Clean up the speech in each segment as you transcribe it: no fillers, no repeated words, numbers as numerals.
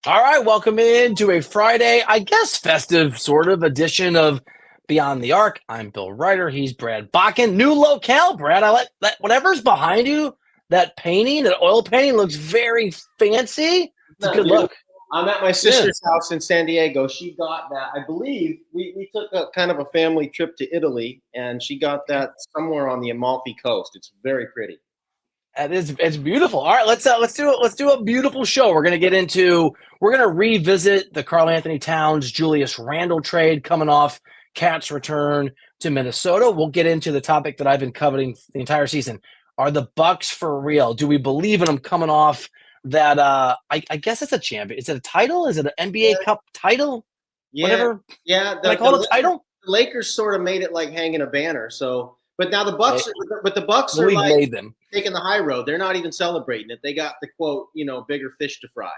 All right, welcome into a Friday, I guess festive sort of edition of Beyond the Arc. I'm Bill Ryder. He's Brad Bakken. New locale, Brad. I like that. Whatever's behind you, that painting, that oil painting looks very fancy. It's a That good beautiful. look. I'm at my Yeah, sister's house in San Diego. She got that. I believe we took a kind of a family trip to Italy, and she got that somewhere on the Amalfi Coast. It's very pretty. it's beautiful. All right, let's do a beautiful show. We're gonna revisit the Karl Anthony Towns Julius Randle trade coming off Cat's return to Minnesota. We'll get into the topic that I've been covering the entire season. Are the Bucks for real? Do we believe in them coming off that I guess it's a champion. Is it a title? Is it an NBA Yeah, Cup title? yeah, Whatever. yeah. Can I call it a title? The Lakers sort of made it like hanging a banner. So, but now They, but the Bucks the are league like made them. taking the high road. They're not even celebrating it. They got the quote, bigger fish to fry.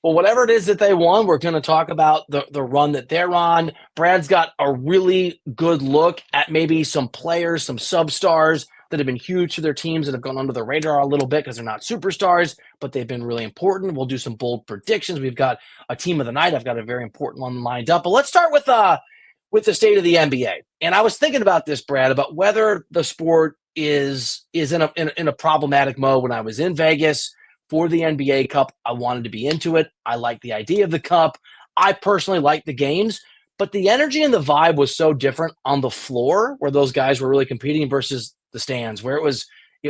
Well, whatever it is that they won, we're going to talk about the run that they're on. Brad's got a really good look at maybe some players, some substars that have been huge to their teams that have gone under the radar a little bit because they're not superstars, but they've been really important. We'll do some bold predictions. We've got a team of the night. I've got a very important one lined up. But let's start with the state of the NBA. And I was thinking about this, Brad, about whether the sport is in a problematic mode. When I was in Vegas for the NBA Cup, I wanted to be into it. I like the idea of the Cup. I personally like the games, but the energy and the vibe was so different on the floor where those guys were really competing versus the stands, where it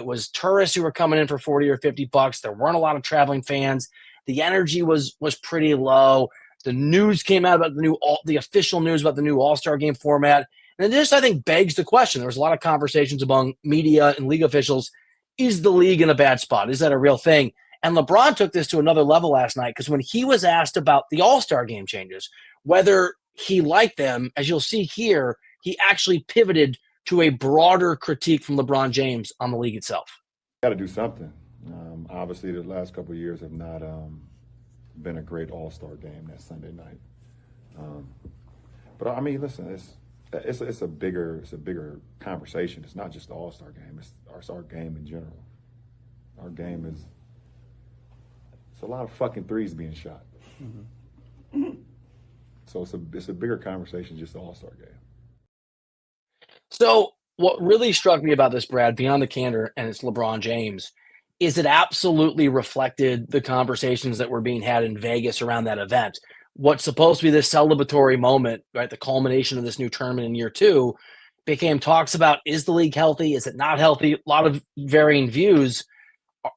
was tourists who were coming in for 40 or $50. There weren't a lot of traveling fans. The energy was pretty low. The news came out about the official news about the new All-Star game format. And this, I think, begs the question. There was a lot of conversations among media and league officials. Is the league in a bad spot? Is that a real thing? And LeBron took this to another level last night because when he was asked about the All-Star game changes, whether he liked them, as you'll see here, he actually pivoted to a broader critique from LeBron James on the league itself. Got to do something. Obviously, the last couple of years have not been a great All-Star game that Sunday night. Um, but I mean, listen, it's a bigger conversation. It's not just the All-Star game. It's our game in general. Our game is it's a lot of fucking threes being shot. So it's a bigger conversation just the All-Star game. So what really struck me about this, Brad, beyond the candor, and it's LeBron James, is it absolutely reflected the conversations that were being had in Vegas around that event. What's supposed to be this celebratory moment, right? The culmination of this new tournament in year two became talks about, is the league healthy? Is it not healthy? A lot of varying views.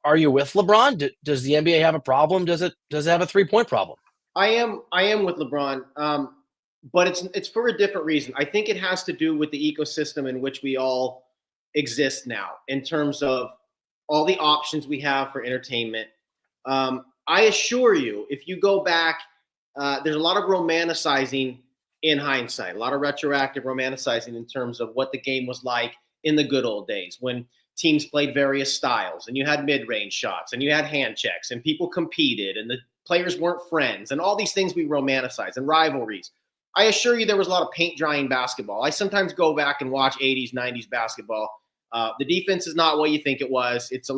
Are you with LeBron? Does the NBA have a problem? Does it have a 3-point problem? I am with LeBron, but it's for a different reason. I think it has to do with the ecosystem in which we all exist now, in terms of all the options we have for entertainment. I assure you, if you go back, there's a lot of romanticizing in hindsight, a lot of retroactive romanticizing in terms of what the game was like in the good old days when teams played various styles and you had mid-range shots and you had hand checks and people competed and the players weren't friends and all these things we romanticize and rivalries. I assure you there was a lot of paint drying basketball. I sometimes go back and watch 80s, 90s basketball. The defense is not what you think it was. It's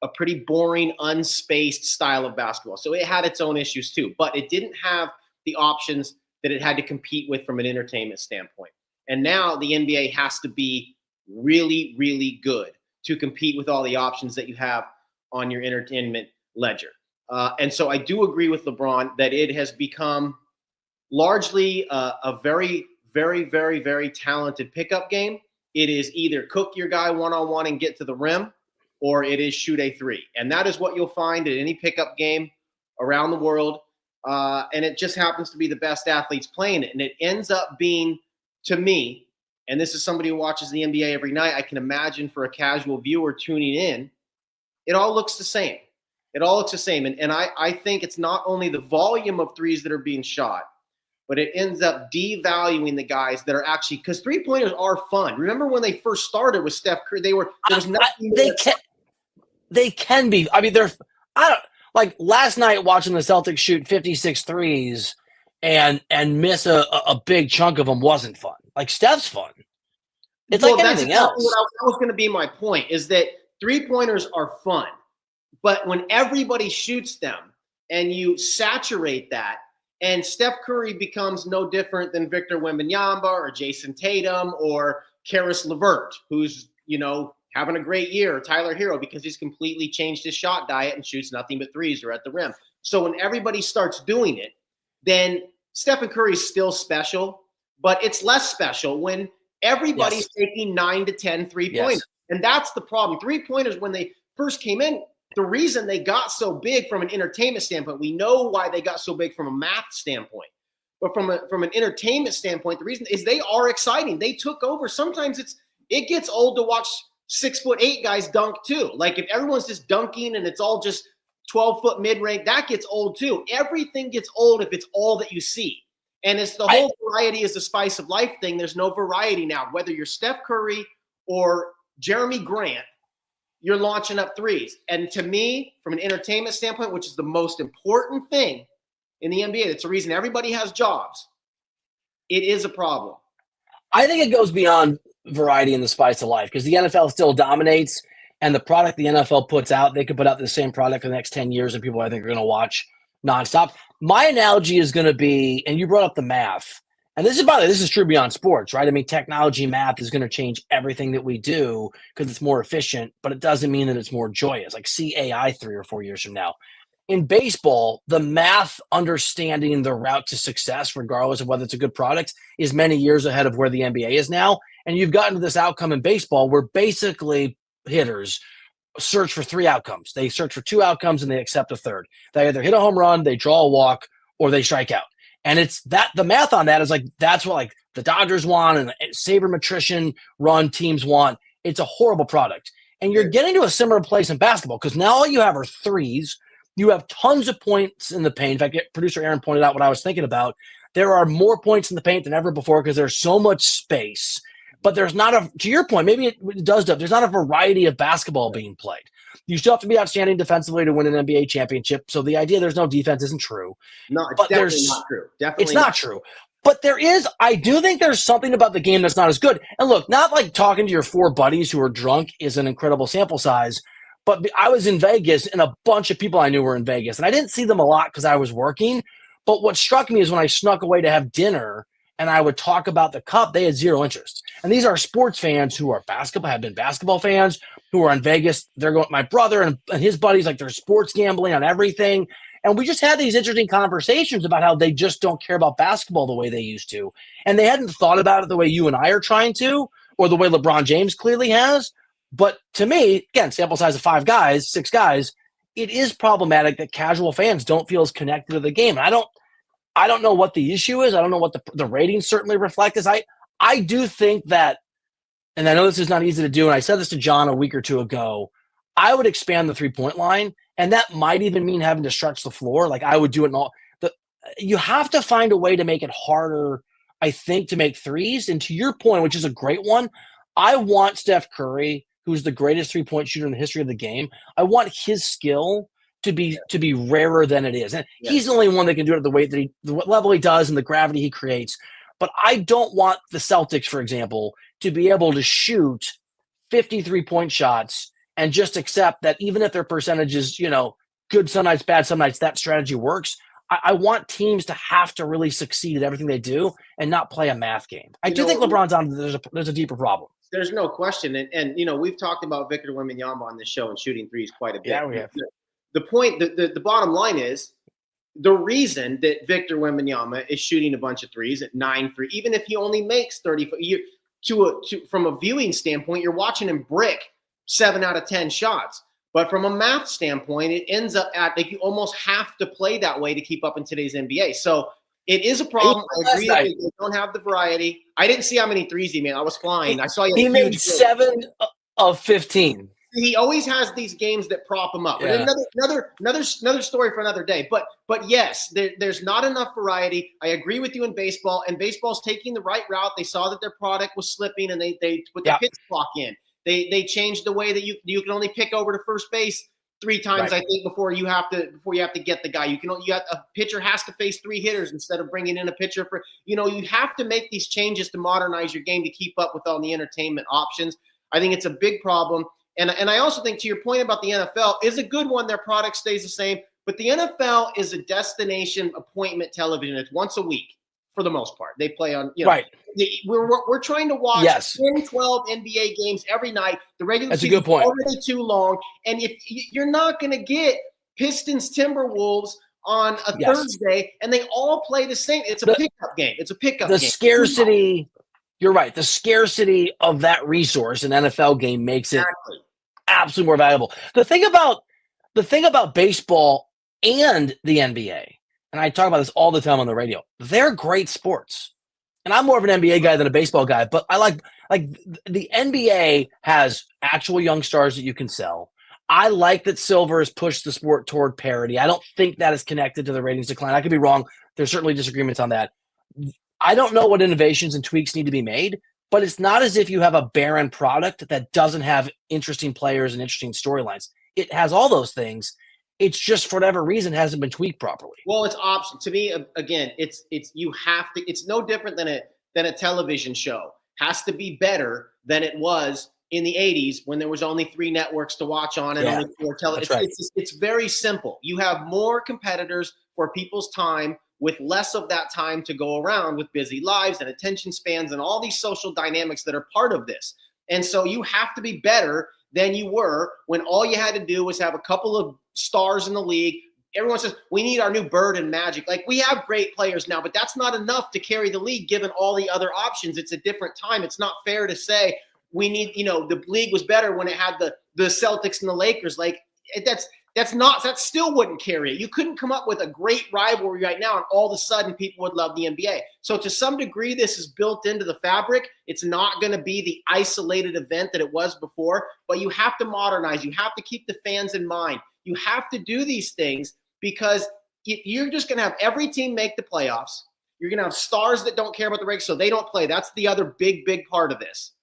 a pretty boring, unspaced style of basketball. So it had its own issues too, but it didn't have the options that it had to compete with from an entertainment standpoint. And now the NBA has to be really, really good to compete with all the options that you have on your entertainment ledger. And so I do agree with LeBron that it has become largely a very, very, very, very talented pickup game. It is either cook your guy one-on-one and get to the rim, or it is shoot a three. And that is what you'll find at any pickup game around the world. And it just happens to be the best athletes playing it. And it ends up being, to me, and this is somebody who watches the NBA every night, I can imagine for a casual viewer tuning in, it all looks the same. It all looks the same. And I think it's not only the volume of threes that are being shot, but it ends up devaluing the guys that are actually, because three-pointers are fun. Remember when they first started with Steph Curry, there was nothing. They can be. I mean, I don't like last night watching the Celtics shoot 56 threes and miss a big chunk of them wasn't fun. Like Steph's fun. It's Well, like that's anything exactly else. what was going to be my point, is that three-pointers are fun. But when everybody shoots them, and you saturate that, and Steph Curry becomes no different than Victor Wembanyama or Jason Tatum or Karis LeVert, who's, having a great year, or Tyler Hero, because he's completely changed his shot diet and shoots nothing but threes or at the rim. So when everybody starts doing it, then Stephen Curry is still special, but it's less special when everybody's taking 9 to 10 3-pointers. Yes. And that's the problem. 3-pointers, when they first came in, the reason they got so big from an entertainment standpoint, we know why they got so big from a math standpoint. But from an entertainment standpoint, the reason is they are exciting. They took over. Sometimes it gets old to watch 6'8" guys dunk too. Like if everyone's just dunking and it's all just 12-foot mid-range, that gets old too. Everything gets old if it's all that you see. And it's the whole variety is the spice of life thing. There's no variety now. Whether you're Steph Curry or Jeremy Grant, you're launching up threes. And to me, from an entertainment standpoint, which is the most important thing in the NBA, it's the reason everybody has jobs, it is a problem. I think it goes beyond variety and the spice of life because the NFL still dominates, and the product the NFL puts out, they could put out the same product for the next 10 years and people I think are going to watch nonstop. My analogy is going to be, and you brought up the math, and this is, by the way, this is true beyond sports, right? I mean, technology, math is going to change everything that we do because it's more efficient, but it doesn't mean that it's more joyous. Like see AI 3 or 4 years from now. In baseball, the math understanding the route to success, regardless of whether it's a good product, is many years ahead of where the NBA is now. And you've gotten to this outcome in baseball where basically hitters search for 3 outcomes. They search for 2 outcomes and they accept a third. They either hit a home run, they draw a walk, or they strike out. And it's that the math on that is like that's what like the Dodgers want and the sabermetrician run teams want. It's a horrible product. And you're getting to a similar place in basketball because now all you have are threes. You have tons of points in the paint. In fact, producer Aaron pointed out what I was thinking about. There are more points in the paint than ever before because there's so much space. But there's not a, to your point, maybe it does, there's not a variety of basketball being played. You still have to be outstanding defensively to win an NBA championship. So the idea there's no defense isn't true. No, it's definitely not true. Definitely it's not true. But there is, I do think there's something about the game that's not as good. And look, not like talking to your 4 buddies who are drunk is an incredible sample size. But I was in Vegas and a bunch of people I knew were in Vegas. And I didn't see them a lot because I was working. But what struck me is when I snuck away to have dinner and I would talk about the cup, they had zero interest. And these are sports fans who are have been basketball fans, who are in Vegas. They're going, my brother and his buddies, like they're sports gambling on everything. And we just had these interesting conversations about how they just don't care about basketball the way they used to. And they hadn't thought about it the way you and I are trying to, or the way LeBron James clearly has. But to me, again, sample size of 5 guys, 6 guys, it is problematic that casual fans don't feel as connected to the game. And I don't know what the issue is. I don't know what the ratings certainly reflect this. I do think that, and I know this is not easy to do, and I said this to John a week or 2 ago, I would expand the 3-point line, and that might even mean having to stretch the floor. Like I would do it in all. You have to find a way to make it harder, I think, to make threes. And to your point, which is a great one, I want Steph Curry, who's the greatest 3-point shooter in the history of the game, I want his skill to be rarer than it is. And he's the only one that can do it at the level he does and the gravity he creates. But I don't want the Celtics, for example, to be able to shoot 53-point shots and just accept that even if their percentage is, good some nights, bad some nights, that strategy works. I want teams to have to really succeed at everything they do and not play a math game. I do think LeBron's on. There's a deeper problem. There's no question. And we've talked about Victor Wembanyama on this show and shooting threes quite a bit. Yeah, we have. The point, the bottom line is the reason that Victor Wembanyama is shooting a bunch of threes at 9-3, even if he only makes 30, from a viewing standpoint, you're watching him brick 7 out of 10 shots. But from a math standpoint, it ends up at like you almost have to play that way to keep up in today's NBA. So it is a problem. I agree that they don't have the variety. I didn't see how many threes he made. I was flying. I saw he made 7 of 15. He always has these games that prop him up. Yeah. Another story for another day. But yes, there's not enough variety. I agree with you in baseball, and baseball's taking the right route. They saw that their product was slipping, and they put the pitch clock in. They changed the way that you can only pick over to first base 3 times, right. I think, before you have to get the guy. A pitcher has to face 3 hitters instead of bringing in a pitcher for. You have to make these changes to modernize your game to keep up with all the entertainment options. I think it's a big problem. And I also think, to your point about the NFL, is a good one. Their product stays the same, But the NFL is a destination appointment television. It's once a week for the most part. They play on, right. We're trying to watch Yes. 10, 12 NBA games every night. The regular That's a season good point. is already too long. And if you're not going to get Pistons Timberwolves on a Thursday, and they all play the same. It's a pickup game. It's a pickup game. The scarcity, you're right. The scarcity of that resource, an NFL game, makes it absolutely more valuable. The thing about baseball and the NBA, and I talk about this all the time on the radio, they're great sports. And I'm more of an NBA guy than a baseball guy, but I like the NBA has actual young stars that you can sell. I like that Silver has pushed the sport toward parity. I don't think that is connected to the ratings decline. I could be wrong. There's certainly disagreements on that. I don't know what innovations and tweaks need to be made, but it's not as if you have a barren product that doesn't have interesting players and interesting storylines. It has all those things. It's just for whatever reason hasn't been tweaked properly. Well, it's option to me. Again, it's you have to. It's no different than a television show. Has to be better than it was in the 80s when there was only 3 networks to watch on and only 4 television. It's very simple. You have more competitors for people's time with less of that time to go around with busy lives and attention spans and all these social dynamics that are part of this. And so you have to be better than you were when all you had to do was have a couple of stars in the league. Everyone says, we need our new Bird and Magic. Like, we have great players now, but that's not enough to carry the league given all the other options. It's a different time. It's not fair to say we need, the league was better when it had the Celtics and the Lakers. Like, that still wouldn't carry it. You couldn't come up with a great rivalry right now and all of a sudden people would love the NBA. So to some degree, this is built into the fabric. It's not going to be the isolated event that it was before, but you have to modernize. You have to keep the fans in mind. You have to do these things because you're just going to have every team make the playoffs. You're going to have stars that don't care about the regular, so they don't play. That's the other big part of this.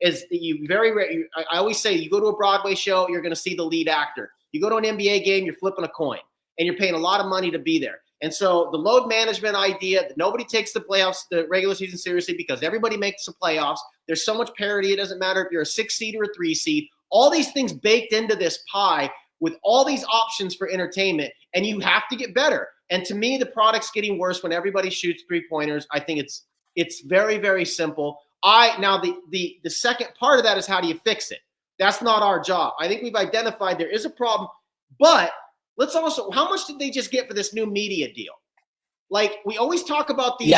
Is I always say you go to a Broadway show, you're going to see the lead actor. You go to an NBA game, you're flipping a coin, and you're paying a lot of money to be there. And so the load management idea that nobody takes the playoffs, the regular season seriously because everybody makes the playoffs. There's so much parity. It doesn't matter if you're a 6 seed or a 3 seed. All these things baked into this pie with all these options for entertainment, and you have to get better. And to me, the product's getting worse when everybody shoots 3-pointers. I think it's very, very simple. Now the second part of that is how do you fix it? That's not our job. I think we've identified there is a problem, but let's also, how much did they just get for this new media deal? Like, we always talk about these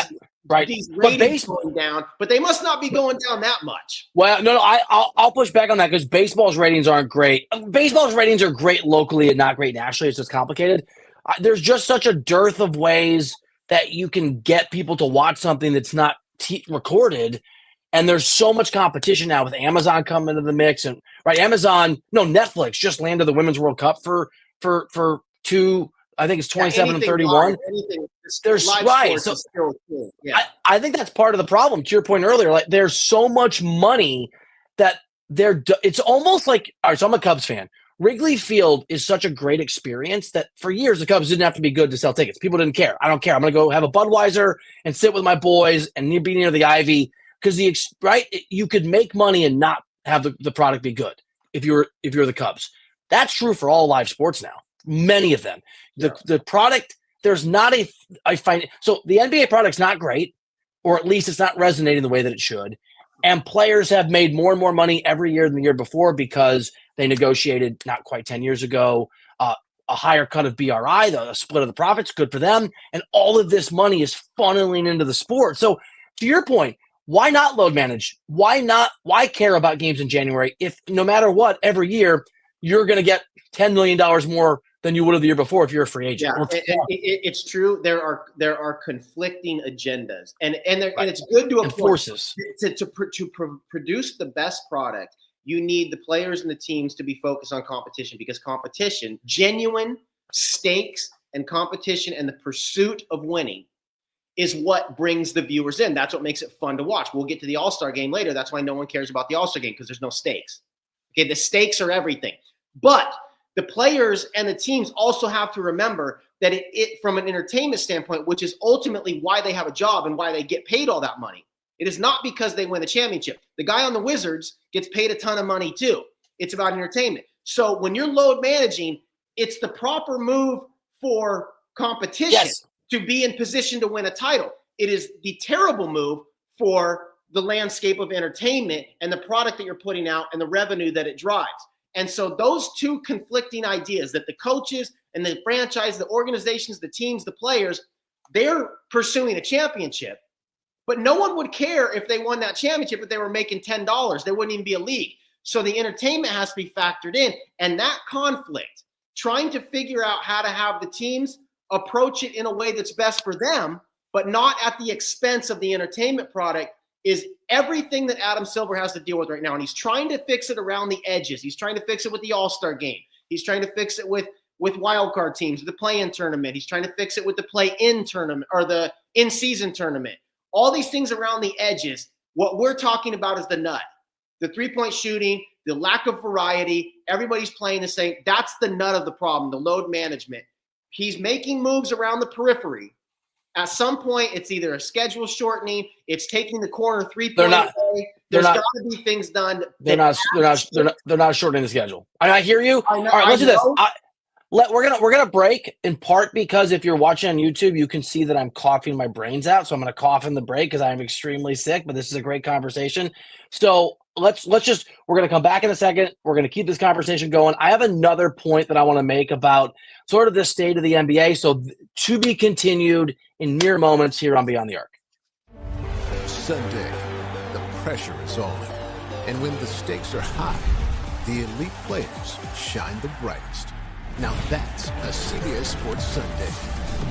ratings going down, but they must not be going down that much. Well, no, I'll push back on that because baseball's ratings aren't great. Baseball's ratings are great locally and not great nationally. It's just complicated. There's just such a dearth of ways that you can get people to watch something that's not recorded. And there's so much competition now with Amazon coming into the mix, and Netflix just landed the Women's World Cup for 2. I think it's 27 and 31. There's right. So I think that's part of the problem. To your point earlier, like there's so much money that it's almost like, all right, so I'm a Cubs fan. Wrigley Field is such a great experience that for years the Cubs didn't have to be good to sell tickets. People didn't care. I don't care. I'm going to go have a Budweiser and sit with my boys and be near the Ivy. Because you could make money and not have the product be good if you're the Cubs. That's true for all live sports now. Many of them. The product, there's not so the NBA product's not great, or at least it's not resonating the way that it should. And players have made more and more money every year than the year before because they negotiated not quite 10 years ago a higher cut of BRI, the split of the profits, good for them. And all of this money is funneling into the sport. So to your point, why not load manage? Why care about games in January if no matter what, every year you're going to get $10 million more than you would have the year before if you're a free agent? Yeah, it's true. There are conflicting agendas, and it's good to forces to produce the best product. You need the players and the teams to be focused on competition because competition, genuine stakes, and competition, and the pursuit of winning is what brings the viewers in. That's what makes it fun to watch. We'll get to the All-Star game later. That's why no one cares about the All-Star game because there's no stakes. Okay, the stakes are everything. But the players and the teams also have to remember that it from an entertainment standpoint, which is ultimately why they have a job and why they get paid all that money. It is not because they win the championship. The guy on the Wizards gets paid a ton of money too. It's about entertainment. So when you're load managing, it's the proper move for competition Yes. to be in position to win a title. It is the terrible move for the landscape of entertainment and the product that you're putting out and the revenue that it drives. And so those two conflicting ideas that the coaches and the franchise, the organizations, the teams, the players, they're pursuing a championship. But no one would care if they won that championship if they were making $10. There wouldn't even be a league. So the entertainment has to be factored in. And that conflict, trying to figure out how to have the teams approach it in a way that's best for them, but not at the expense of the entertainment product, is everything that Adam Silver has to deal with right now. And he's trying to fix it around the edges. He's trying to fix it with the All-Star game. He's trying to fix it with wildcard teams, the play-in tournament. He's trying to fix it with the play-in tournament or the in-season tournament. All these things around the edges. What we're talking about is the nut. The three-point shooting, the lack of variety, everybody's playing the same. That's the nut of the problem, the load management. He's making moves around the periphery. At some point, it's either a schedule shortening, it's taking the corner three-point away. There's got to be things done. They're not shortening the schedule. I hear you. I know, all right, let's do this. We're gonna break in part because if you're watching on YouTube, you can see that I'm coughing my brains out. So I'm gonna cough in the break because I am extremely sick. But this is a great conversation. So we're gonna come back in a second. We're gonna keep this conversation going. I have another point that I want to make about sort of the state of the NBA. So to be continued in mere moments here on Beyond the Arc. Sunday, the pressure is on, and when the stakes are high, the elite players shine the brightest. Now that's a CBS Sports Sunday.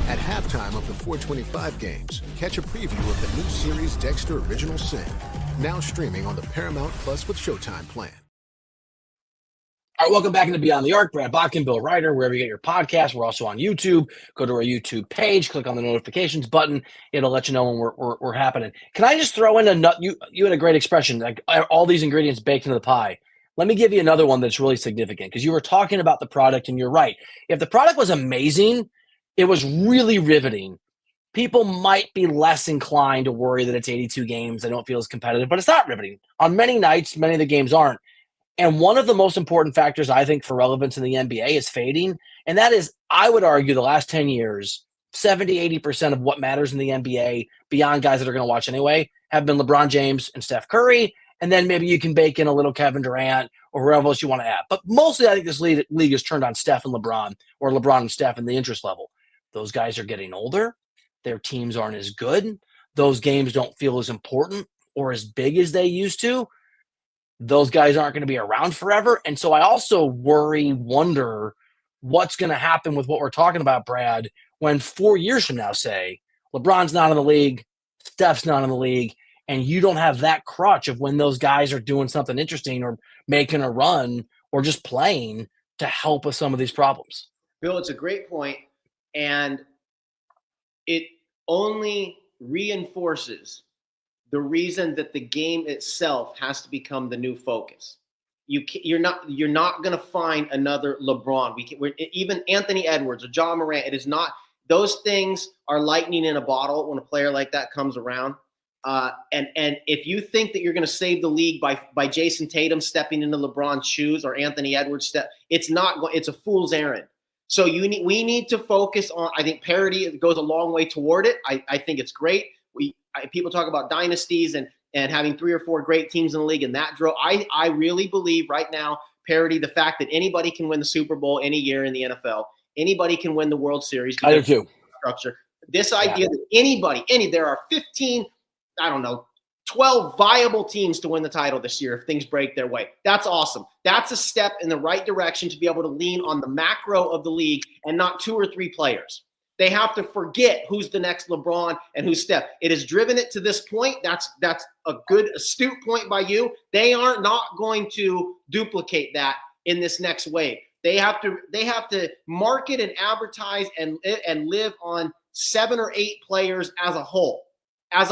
At halftime of the 425 games, catch a preview of the new series Dexter Original Sin, now streaming on the Paramount Plus with Showtime plan. All right, welcome back into Beyond the Arc. Brad Botkin, Bill Ryder, wherever you get your podcast. We're also on YouTube. Go to our YouTube page, click on the notifications button. It'll let you know when we're happening. Can I just throw in a nut? You had a great expression, like all these ingredients baked into the pie. Let me give you another one that's really significant because you were talking about the product, and you're right. If the product was amazing, it was really riveting, people might be less inclined to worry that it's 82 games. They don't feel as competitive, but it's not riveting. On many nights, many of the games aren't. And one of the most important factors, I think, for relevance in the NBA is fading. And that is, I would argue, the last 10 years, 70, 80% of what matters in the NBA, beyond guys that are going to watch anyway, have been LeBron James and Steph Curry. And then maybe you can bake in a little Kevin Durant or whoever else you want to add. But mostly I think this league is turned on Steph and LeBron, or LeBron and Steph in the interest level. Those guys are getting older. Their teams aren't as good. Those games don't feel as important or as big as they used to. Those guys aren't going to be around forever. And so I also wonder what's going to happen with what we're talking about, Brad, when 4 years from now, say, LeBron's not in the league, Steph's not in the league, and you don't have that crutch of when those guys are doing something interesting or making a run or just playing to help with some of these problems. Bill, it's a great point, and it only reinforces the reason that the game itself has to become the new focus. You're not going to find another LeBron. Even Anthony Edwards or John Morant. It is not. Those things are lightning in a bottle when a player like that comes around. And if you think that you're going to save the league by Jason Tatum stepping into LeBron's shoes or Anthony Edwards it's a fool's errand. So we need to focus on. I think parity goes a long way toward it. I think it's great. People talk about dynasties and having 3 or 4 great teams in the league, and that drove. I really believe right now parity, the fact that anybody can win the Super Bowl any year in the NFL, anybody can win the World Series. I do too. Structure. This idea that there are 15, 12 viable teams to win the title this year if things break their way. That's awesome. That's a step in the right direction to be able to lean on the macro of the league and not 2 or 3 players. They have to forget who's the next LeBron and who's Steph. It has driven it to this point. That's a good, astute point by you. They are not going to duplicate that in this next wave. They have to market and advertise and live on 7 or 8 players as a whole. As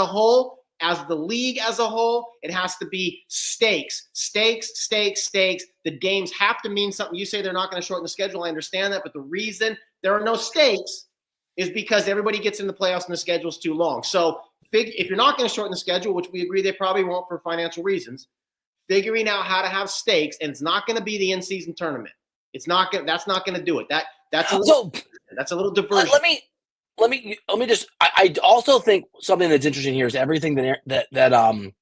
the league as a whole, it has to be stakes. The games have to mean something. You say they're not going to shorten the schedule. I understand that. But the reason there are no stakes is because everybody gets in the playoffs and the schedule's too long. So if you're not going to shorten the schedule, which we agree they probably won't for financial reasons, figuring out how to have stakes, and it's not going to be the in-season tournament. That's not going to do it. That's a little diversion. Let me just. I also think something that's interesting here is everything that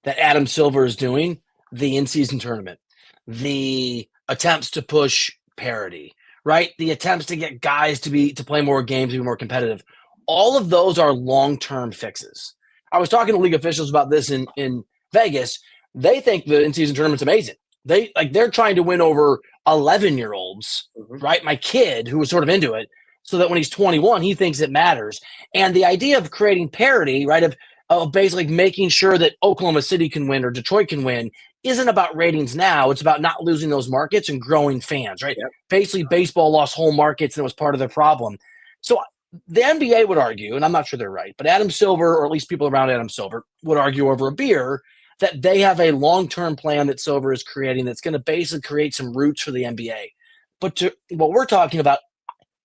Adam Silver is doing. The in-season tournament, the attempts to push parity, right? The attempts to get guys to play more games, to be more competitive. All of those are long-term fixes. I was talking to league officials about this in Vegas. They think the in-season tournament's amazing. They're trying to win over 11-year-olds, right? My kid who was sort of into it, so that when he's 21, he thinks it matters. And the idea of creating parity, right, of basically making sure that Oklahoma City can win or Detroit can win isn't about ratings now. It's about not losing those markets and growing fans, right? Yep. Basically, baseball lost whole markets and it was part of the problem. So the NBA would argue, and I'm not sure they're right, but Adam Silver, or at least people around Adam Silver, would argue over a beer that they have a long-term plan that Silver is creating that's going to basically create some roots for the NBA. But what we're talking about,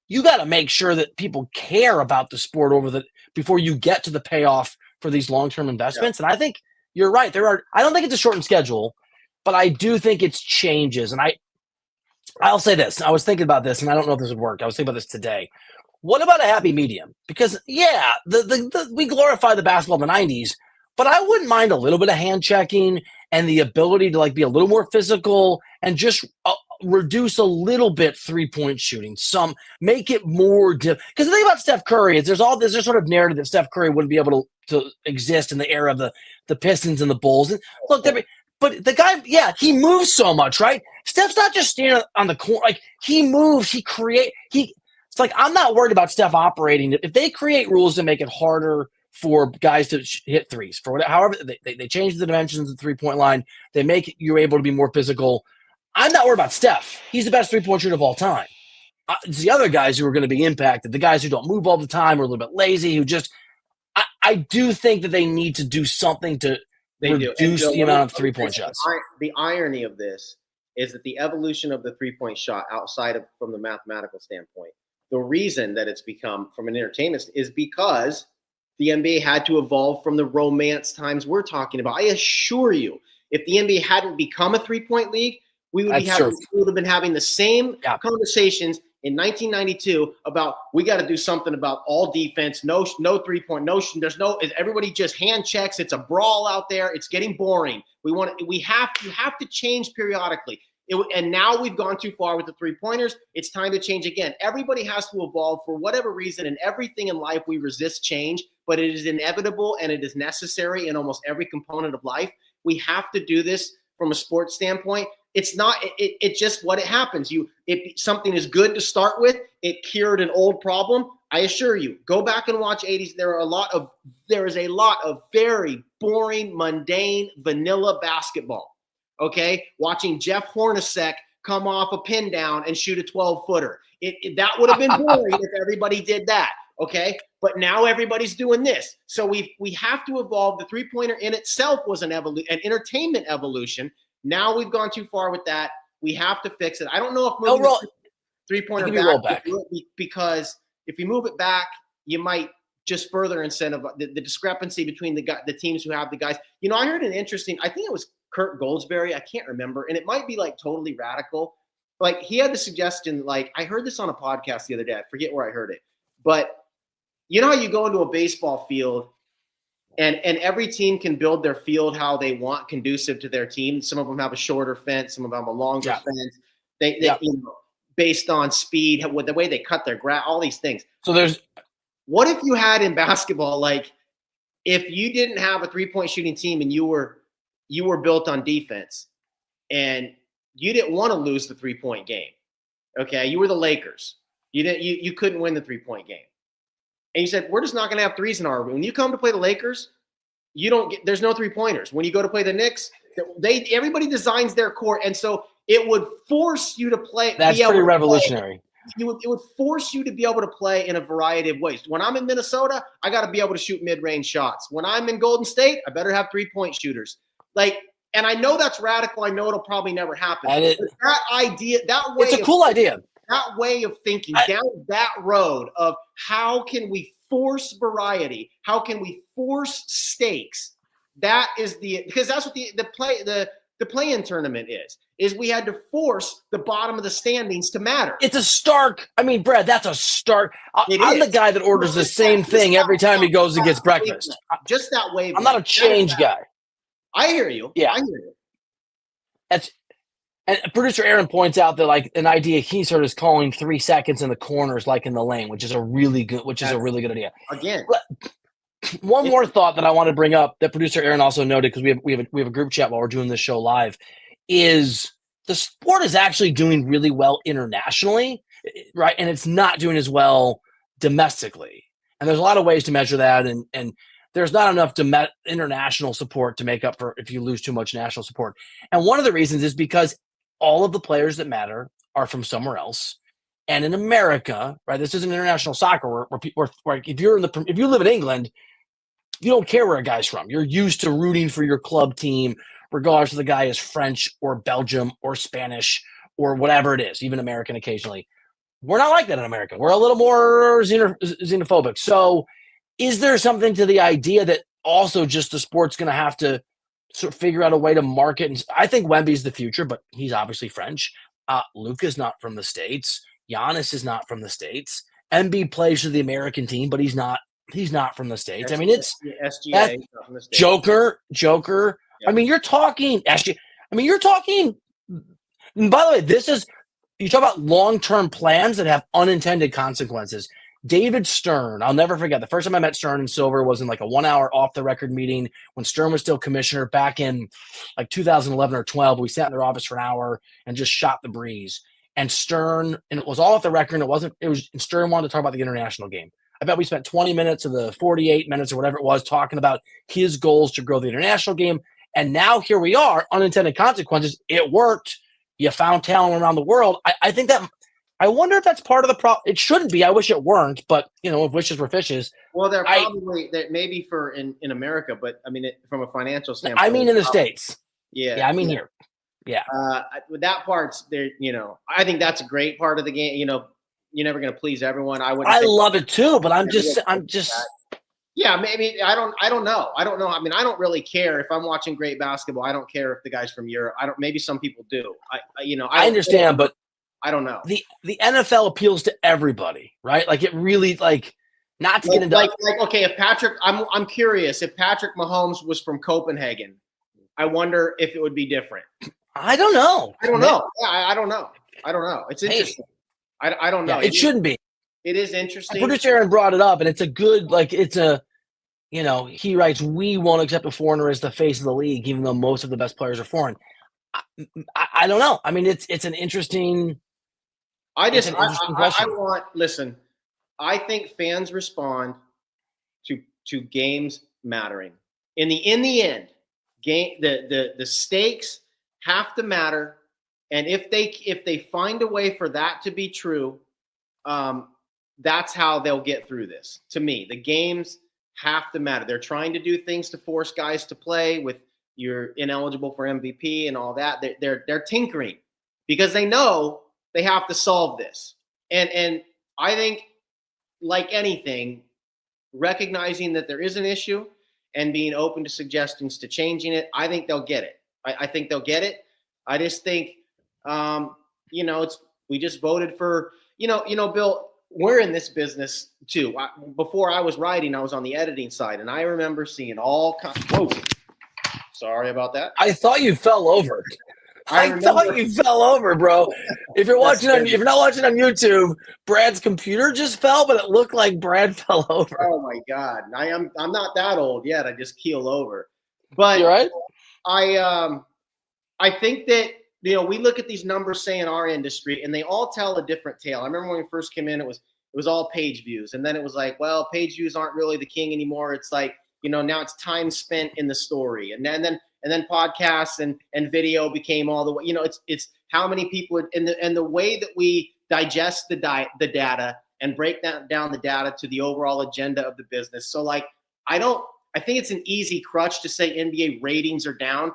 you got to make sure that people care about the sport before you get to the payoff for these long-term investments. Yeah. And I think you're right. I don't think it's a shortened schedule, but I do think it's changes. And I'll say this. I was thinking about this, and I don't know if this would work. I was thinking about this today. What about a happy medium? Because, yeah, we glorify the basketball of the 90s, but I wouldn't mind a little bit of hand checking and the ability to be a little more physical and just reduce a little bit three-point shooting. Make it more because the thing about Steph Curry is there's this sort of narrative that Steph Curry wouldn't be able to exist in the era of the Pistons and the Bulls. And look, but the guy, yeah, he moves so much, right? Steph's not just standing on the corner. He moves, it's I'm not worried about Steph operating. If they create rules that make it harder for guys to hit threes, however they change the dimensions of the three-point line, they make you able to be more physical. I'm not worried about Steph. He's the best three-point shooter of all time. It's the other guys who are going to be impacted, the guys who don't move all the time or a little bit lazy, who just I do think that they need to do something to reduce the amount of three-point shots. The irony of this is that the evolution of the three-point shot from the mathematical standpoint, the reason that it's become from an entertainment is because the NBA had to evolve from the romance times we're talking about. I assure you, if the NBA hadn't become a three-point league, we would have been having the same conversations in 1992 about we got to do something about all defense, no three-point, everybody just hand checks. It's a brawl out there. It's getting boring. You have to change periodically. And now we've gone too far with the three-pointers. It's time to change again. Everybody has to evolve for whatever reason. And everything in life, we resist change, but it is inevitable and it is necessary in almost every component of life. We have to do this from a sports standpoint. It's not. It's just what it happens. Something is good to start with. It cured an old problem. I assure you. Go back and watch 80s. There is a lot of very boring, mundane, vanilla basketball. Okay, watching Jeff Hornacek come off a pin down and shoot a 12-footer. That would have been boring if everybody did that. Okay, but now everybody's doing this. So we have to evolve. The three-pointer in itself was an entertainment evolution. Now we've gone too far with that. We have to fix it. I don't know if moving three-pointer back, because if you move it back, you might just further incentive the discrepancy between the teams who have the guys. I heard an interesting. I think it was Kurt Goldsberry. I can't remember, and it might be totally radical. He had the suggestion. I heard this on a podcast the other day. I forget where I heard it, but you know how you go into a baseball field. And every team can build their field how they want, conducive to their team. Some of them have a shorter fence. Some of them have a longer fence. They based on speed, the way they cut their grass, all these things. So what if you had in basketball, if you didn't have a three-point shooting team and you were built on defense and you didn't want to lose the three-point game. Okay, you were the Lakers. You couldn't win the three-point game. And you said, we're just not going to have threes in our room. When you come to play the Lakers, there's no three-pointers. When you go to play the Knicks, everybody designs their court. And so it would force you to play. That's pretty revolutionary. It would force you to be able to play in a variety of ways. When I'm in Minnesota, I got to be able to shoot mid-range shots. When I'm in Golden State, I better have three-point shooters. And I know that's radical. I know it'll probably never happen. That idea, it's a cool idea. That way of thinking down that road of how can we force variety? How can we force stakes? That is because that's what the the play-in tournament is we had to force the bottom of the standings to matter. It's a stark. I mean, Brad, that's a stark. I'm the guy that orders the same thing every time he goes and gets breakfast. Just that wavelength. I'm not a change guy. I hear you. Yeah. I hear you. And producer Aaron points out that like an idea he's heard is calling 3 seconds in the corners, like in the lane, which is a really good idea. Again, one more thought that I want to bring up that producer Aaron also noted, because we have a group chat while we're doing this show live, is the sport is actually doing really well internationally, right? And it's not doing as well domestically. And there's a lot of ways to measure that, and there's not enough international support to make up for if you lose too much national support. And one of the reasons is because all of the players that matter are from somewhere else. And in America, right, this isn't international soccer where people are, if you live in England, you don't care where a guy's from. You're used to rooting for your club team, regardless of the guy is French or Belgium or Spanish or whatever it is, even American occasionally. We're not like that in America. We're a little more xenophobic. So is there something to the idea that also just the sport's going to have to sort of figure out a way to market? And I think Wemby's the future, but he's obviously French. Luka's not from the States. Giannis is not from the States. Embiid plays for the American team, but he's not from the States. I mean, it's SGA, Joker. Yeah. I mean, you're talking SGA. I mean, you're talking. And by the way, you talk about long-term plans that have unintended consequences. David Stern, I'll never forget. The first time I met Stern and Silver was in like a 1 hour off-the-record meeting when Stern was still commissioner back in like 2011 or 12. We sat in their office for an hour and just shot the breeze. And Stern, and it was all off the record. Stern wanted to talk about the international game. I bet we spent 20 minutes of the 48 minutes or whatever it was talking about his goals to grow the international game. And now here we are, unintended consequences. It worked. You found talent around the world. I think that – I wonder if that's part of the problem. It shouldn't be. I wish it weren't, but, if wishes were fishes. Well, they're probably – maybe for in America, but, I mean, from a financial standpoint. I mean in the States. Yeah. I mean here. Yeah. That part's there, I think that's a great part of the game. You're never going to please everyone. I love it too, but I'm just yeah, maybe I don't know. I mean, I don't really care if I'm watching great basketball. I don't care if the guy's from Europe. Maybe some people do. I understand, but I don't know. The NFL appeals to everybody, right? Like it really not to get into okay, if I'm curious if Patrick Mahomes was from Copenhagen, I wonder if it would be different. I don't know. Yeah, I don't know. It's interesting. I don't know. Yeah, it shouldn't be. It is interesting. Producer Aaron brought it up, and it's a good, he writes, we won't accept a foreigner as the face of the league, even though most of the best players are foreign. I don't know. I mean, it's an interesting. Listen, I think fans respond to games mattering. In the end, the stakes have to matter. And if they find a way for that to be true, that's how they'll get through this. To me, the games have to matter. They're trying to do things to force guys to play with you're ineligible for MVP and all that. They're tinkering because they know they have to solve this. And I think, like anything, recognizing that there is an issue and being open to suggestions to changing it, I think they'll get it. I think they'll get it. I just think. We just voted for, Bill, we're in this business too. Before I was writing, I was on the editing side, and I remember seeing all kinds. Whoa, sorry about that. I thought you fell over. I thought you fell over, bro. If you're if you're not watching on YouTube, Brad's computer just fell, but it looked like Brad fell over. Oh my God, I'm not that old yet. I just keel over. But you're right. I think that. We look at these numbers, say, in our industry, and they all tell a different tale. I remember when we first came in, it was all page views. And then it was like, well, page views aren't really the king anymore. It's like, now it's time spent in the story. And then podcasts and video became all the way, it's how many people and the way that we digest the data and break down the data to the overall agenda of the business. So I think it's an easy crutch to say NBA ratings are down.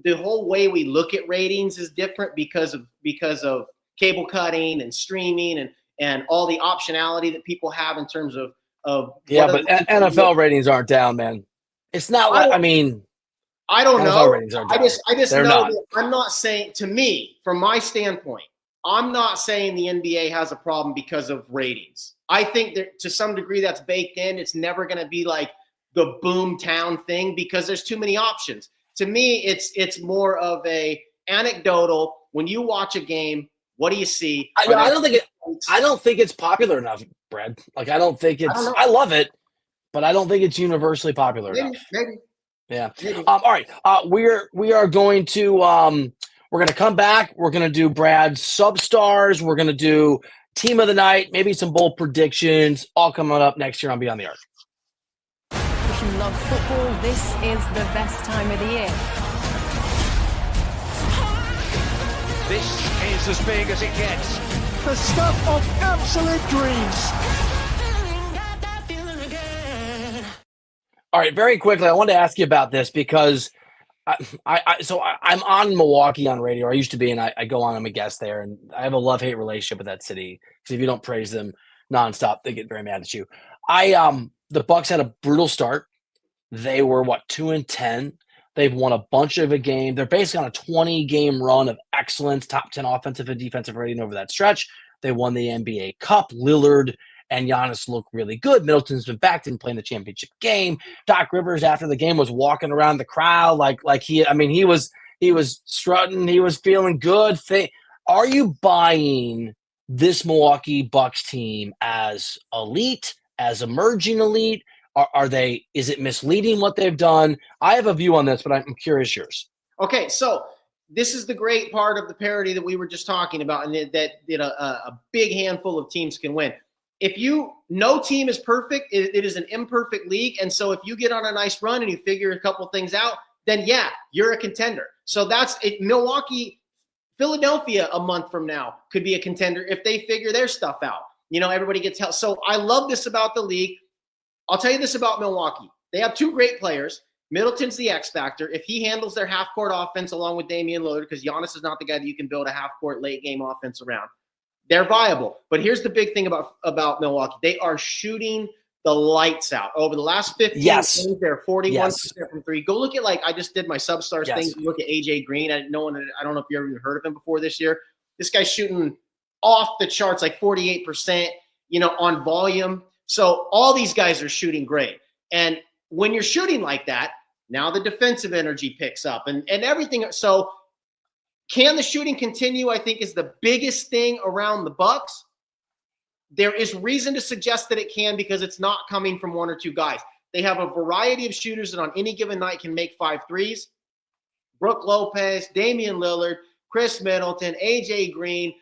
The whole way we look at ratings is different because of cable cutting and streaming and all the optionality that people have in terms of but NFL ratings aren't down, man. It's not like I don't NFL know. ratings are I down. just They're know not. that I'm not saying, to me, from my standpoint, I'm not saying the NBA has a problem because of ratings. I think that to some degree that's baked in. It's never going to be like the boom town thing because there's too many options. To me, it's more of a anecdotal. When you watch a game, what do you see? I don't think it's popular enough, Brad. Like I don't think it's. I love it, but I don't think it's universally popular enough. Maybe. Yeah. Maybe. All right. We are going to we're going to come back. We're going to do Brad's substars. We're going to do team of the night. Maybe some bold predictions. All coming up next year on Beyond the Arc. If you love football, this is the best time of the year. This is as big as it gets. The stuff of absolute dreams. All right, very quickly, I wanted to ask you about this because I'm on Milwaukee on radio. I used to be, and I go on. I'm a guest there, and I have a love-hate relationship with that city because if you don't praise them nonstop, they get very mad at you. The Bucks had a brutal start. They were 2-10. They've won a bunch of a game. They're basically on a 20-game run of excellence, top 10 offensive and defensive rating over that stretch. They won the NBA Cup. Lillard and Giannis look really good. Middleton's been back, didn't play in the championship game. Doc Rivers after the game was walking around the crowd like he was strutting, he was feeling good. Are you buying this Milwaukee Bucks team as elite, as emerging elite? Is it misleading what they've done? I have a view on this, but I'm curious yours. Okay, so this is the great part of the parity that we were just talking about, and that a big handful of teams can win. No team is perfect. It is an imperfect league. And so if you get on a nice run and you figure a couple things out, then yeah, you're a contender. So that's it. Milwaukee, Philadelphia a month from now could be a contender if they figure their stuff out. Everybody gets help. So I love this about the league. I'll tell you this about Milwaukee. They have two great players. Middleton's the X factor. If he handles their half-court offense along with Damian Lillard, because Giannis is not the guy that you can build a half-court late-game offense around, they're viable. But here's the big thing about Milwaukee. They are shooting the lights out. Over the last 15 games, they're 41% from three. Go look at, I just did my substars thing. Look at AJ Green. I don't know if you ever even heard of him before this year. This guy's shooting off the charts, 48%, on volume. So all these guys are shooting great. And when you're shooting like that, now the defensive energy picks up and everything. So can the shooting continue? I think is the biggest thing around the Bucks. There is reason to suggest that it can because it's not coming from one or two guys. They have a variety of shooters that on any given night can make 5 threes. Brook Lopez, Damian Lillard, Chris Middleton, AJ Green,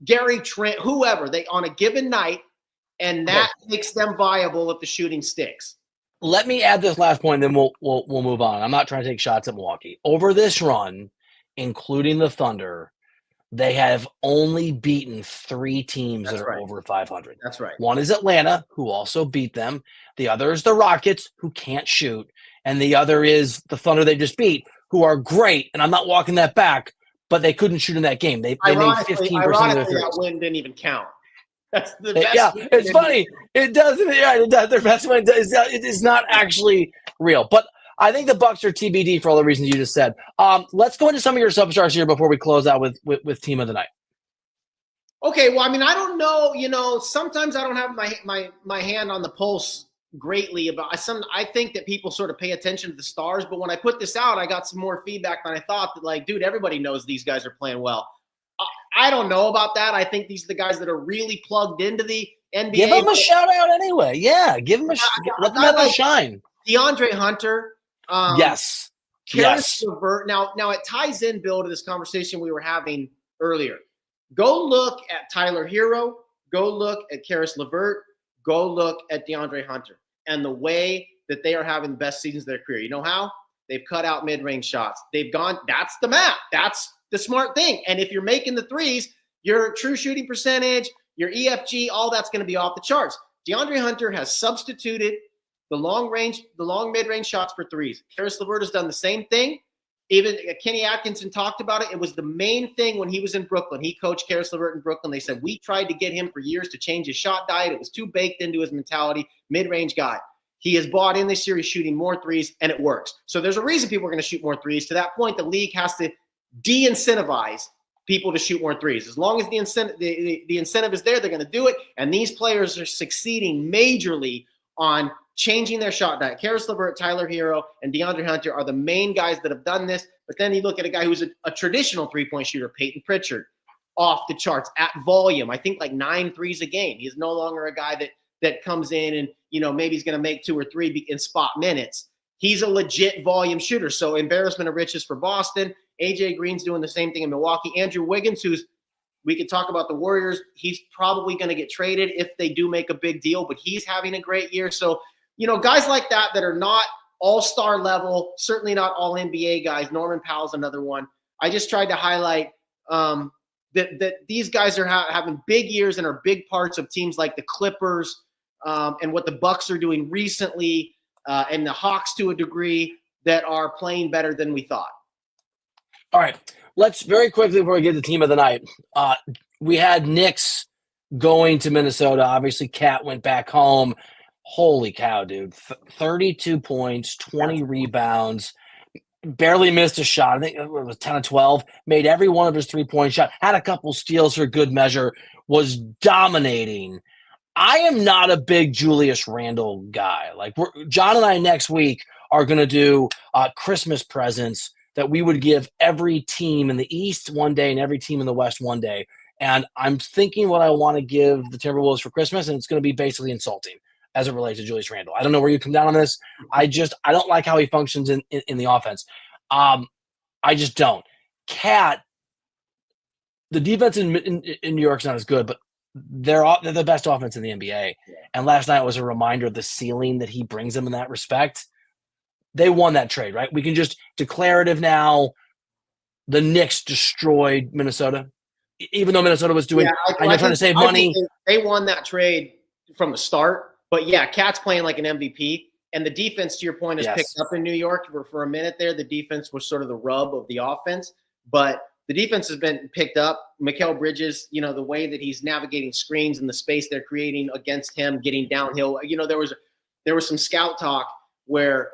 Gary Trent, whoever, they on a given night, and that makes them viable if the shooting sticks. Let me add this last point, then we'll move on. I'm not trying to take shots at Milwaukee. Over this run, including the Thunder, they have only beaten 3 teams that are over 500. That's right. One is Atlanta, who also beat them. The other is the Rockets, who can't shoot. And the other is the Thunder they just beat, who are great. And I'm not walking that back, but they couldn't shoot in that game. They made 15% of their threes. That win didn't even count. That's the best. Yeah, it's funny. It doesn't. Yeah, it does. Their best win is not actually real. But I think the Bucks are TBD for all the reasons you just said. Let's go into some of your substars here before we close out with team of the night. Okay, well, I don't know. Sometimes I don't have my hand on the pulse greatly about. I think that people sort of pay attention to the stars, but when I put this out, I got some more feedback than I thought. That dude, everybody knows these guys are playing well. I don't know about that. I think these are the guys that are really plugged into the NBA. Give them a shout out anyway. Yeah, give them let them have a shine. DeAndre Hunter. Yes. Karis LeVert. Now it ties in, Bill, to this conversation we were having earlier. Go look at Tyler Hero. Go look at Karis LeVert. Go look at DeAndre Hunter and the way that they are having the best seasons of their career. You know how? They've cut out mid-range shots. They've gone. That's the map. That's the smart thing. And if you're making the threes, your true shooting percentage, your EFG, all that's going to be off the charts. DeAndre Hunter has substituted the long mid-range shots for threes. Karis LeVert has done the same thing. Even Kenny Atkinson talked about it. It was the main thing when he was in Brooklyn. He coached Karis LeVert in Brooklyn. They said, we tried to get him for years to change his shot diet. It was too baked into his mentality, mid-range guy. He has bought in this year. He's shooting more threes, and it works. So there's a reason people are going to shoot more threes. To that point, the league has to de-incentivize people to shoot more threes. As long as the incentive is there, they're going to do it. And these players are succeeding majorly on changing their shot diet. Karis LeVert, Tyler Hero, and DeAndre Hunter are the main guys that have done this. But then you look at a guy who's a traditional three-point shooter, Peyton Pritchard, off the charts at volume. I think like 9 threes a game. He's no longer a guy that comes in and, maybe he's going to make 2 or 3 in spot minutes. He's a legit volume shooter. So embarrassment of riches for Boston. AJ Green's doing the same thing in Milwaukee. Andrew Wiggins, we could talk about the Warriors. He's probably going to get traded if they do make a big deal, but he's having a great year. So, guys like that are not all-star level, certainly not all NBA guys. Norman Powell's another one. I just tried to highlight that these guys are having big years and are big parts of teams like the Clippers and what the Bucks are doing recently and the Hawks to a degree that are playing better than we thought. All right, let's very quickly before we get to the team of the night. We had Knicks going to Minnesota. Obviously, Cat went back home. Holy cow, dude. 32 points, 20 rebounds, barely missed a shot. I think it was 10 or 12. Made every one of his three-point shot. Had a couple steals for good measure. Was dominating. I am not a big Julius Randle guy. Like John and I next week are going to do Christmas presents that we would give every team in the East one day and every team in the West one day. And I'm thinking what I want to give the Timberwolves for Christmas, and it's going to be basically insulting as it relates to Julius Randle. I don't know where you come down on this. I don't like how he functions in the offense. I just don't. Cat, the defense in New York's not as good, but they're the best offense in the NBA. Yeah. And last night was a reminder of the ceiling that he brings them in that respect. They won that trade, right? We can just declarative now. The Knicks destroyed Minnesota, even though Minnesota was doing. Yeah, I know trying to save money. They won that trade from the start, but yeah, Cat's playing like an MVP, and the defense, to your point, has picked up in New York. For a minute there, the defense was sort of the rub of the offense, but the defense has been picked up. Mikal Bridges, the way that he's navigating screens and the space they're creating against him, getting downhill. There was some scout talk where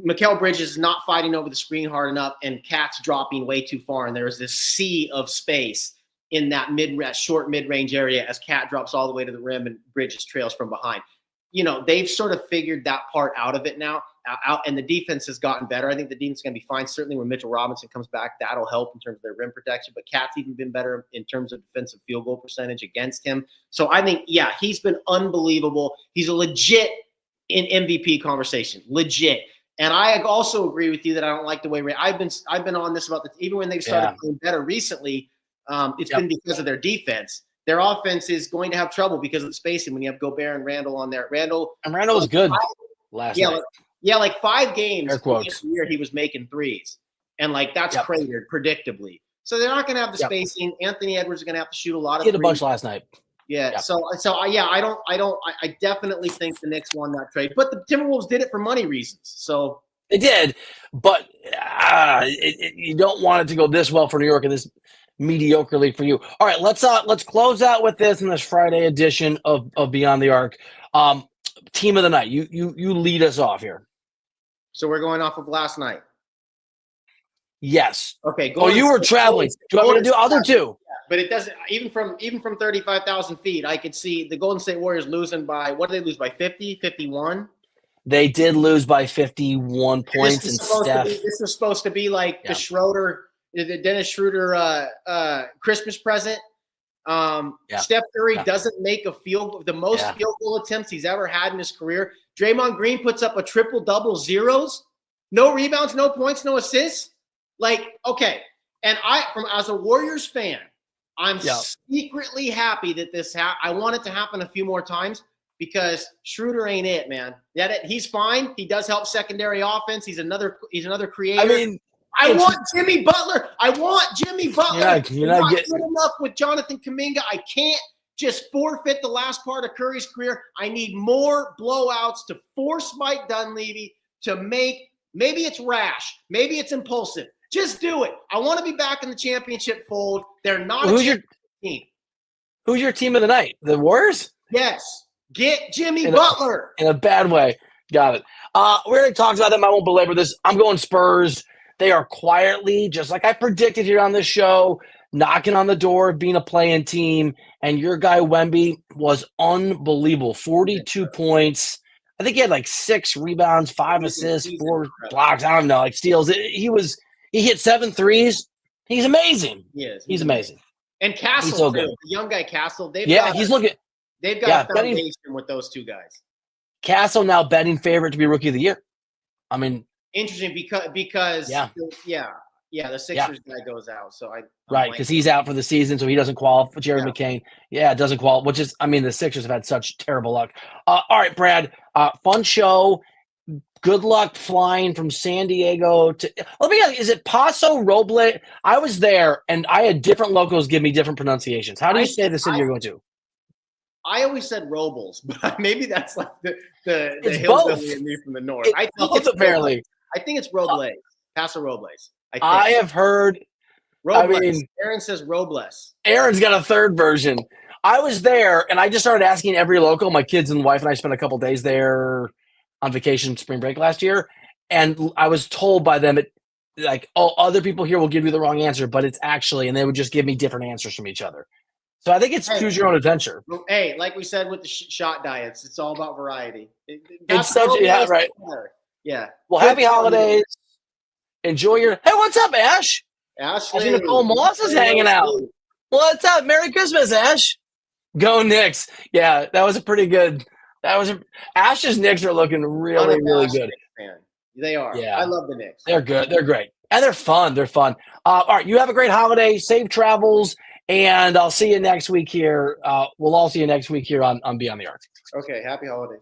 Mikal Bridges is not fighting over the screen hard enough, and Cat's dropping way too far. And there's this sea of space in that short mid-range area as Cat drops all the way to the rim and Bridges trails from behind. They've sort of figured that part out of it now, and the defense has gotten better. I think the defense is going to be fine. Certainly when Mitchell Robinson comes back, that'll help in terms of their rim protection. But Cat's even been better in terms of defensive field goal percentage against him. So I think, he's been unbelievable. He's a legit in MVP conversation, legit. And I also agree with you that I don't like the way I've been on this about even when they've started playing better recently. It's been because of their defense. Their offense is going to have trouble because of the spacing when you have Gobert and Randle on there. Randle was good last night. Like 5 games Air quotes. Year he was making threes, and that's cratered predictably. So they're not going to have the spacing. Anthony Edwards is going to have to shoot a lot of. He hit a bunch last night. Yeah. Yep. I definitely think the Knicks won that trade, but the Timberwolves did it for money reasons. So they did, but you don't want it to go this well for New York and this mediocrely for you. All right, let's close out with this in this Friday edition of Beyond the Arc. Team of the night. You lead us off here. So we're going off of last night. Yes. Okay. You were traveling. Do you want me to do other two? But it doesn't. Even from 35,000 feet, I could see the Golden State Warriors losing by. What did they lose by? 50, 51. They did lose by 51 points. And Steph. This was supposed to be like the Dennis Schroeder Christmas present. Steph Curry doesn't make the most field goal attempts he's ever had in his career. Draymond Green puts up a triple-double, zeros, no rebounds, no points, no assists. Okay. And as a Warriors fan, I'm secretly happy that this I want it to happen a few more times because Schroeder ain't it, man. He's fine. He does help secondary offense. He's another creator. I mean, I want Jimmy Butler. You're not getting good enough with Jonathan Kuminga. I can't just forfeit the last part of Curry's career. I need more blowouts to force Mike Dunleavy to make. Maybe it's rash. Maybe it's impulsive. Just do it. I want to be back in the championship fold. They're not a team. Who's your team of the night? The Warriors? Yes. Get Jimmy Butler. In a bad way. Got it. We already talked about them. I won't belabor this. I'm going Spurs. They are quietly, just like I predicted here on this show, knocking on the door of being a play-in team. And your guy Wemby was unbelievable. 42 points. I think he had like 6 rebounds, 5 assists, 4 blocks. I don't know, like steals. He hit 7 threes. He's amazing. He is. He's amazing. And Castle, so too. good. The young guy Castle. They've got a foundation with those two guys. Castle now betting favorite to be rookie of the year. I mean, interesting because the Sixers guy goes out, so right, because he's out for the season, so he doesn't qualify. Jared McCain, doesn't qualify. Which is, I mean, the Sixers have had such terrible luck. All right, Brad, fun show. Good luck flying from San Diego to. Let me ask: is it Paso Robles? I was there, and I had different locals give me different pronunciations. How do you say the city you're going to? I always said Robles, but maybe that's like the hillbilly in me from the north. I think it's apparently. I think it's Robles, Paso Robles. I have heard. Robles. I mean, Aaron says Robles. Aaron's got a third version. I was there, and I just started asking every local. My kids and wife and I spent a couple days there on vacation, spring break last year, and I was told by them, other people here will give you the wrong answer, but it's actually, and they would just give me different answers from each other. So I think it's choose your own adventure. Hey, like we said with the shot diets, it's all about variety. It's such right. Yeah. Well, happy holidays. Enjoy your. Hey, what's up, Ash? Ashley Nicole Moss is hanging out. What's up? Merry Christmas, Ash. Go Knicks. Yeah, that was a pretty good. Ash's Knicks are looking really, really good. Man. They are. Yeah. I love the Knicks. They're good. They're great. And they're fun. All right, you have a great holiday. Safe travels. And I'll see you next week here. We'll all see you next week here on Beyond the Arc. Okay, happy holidays.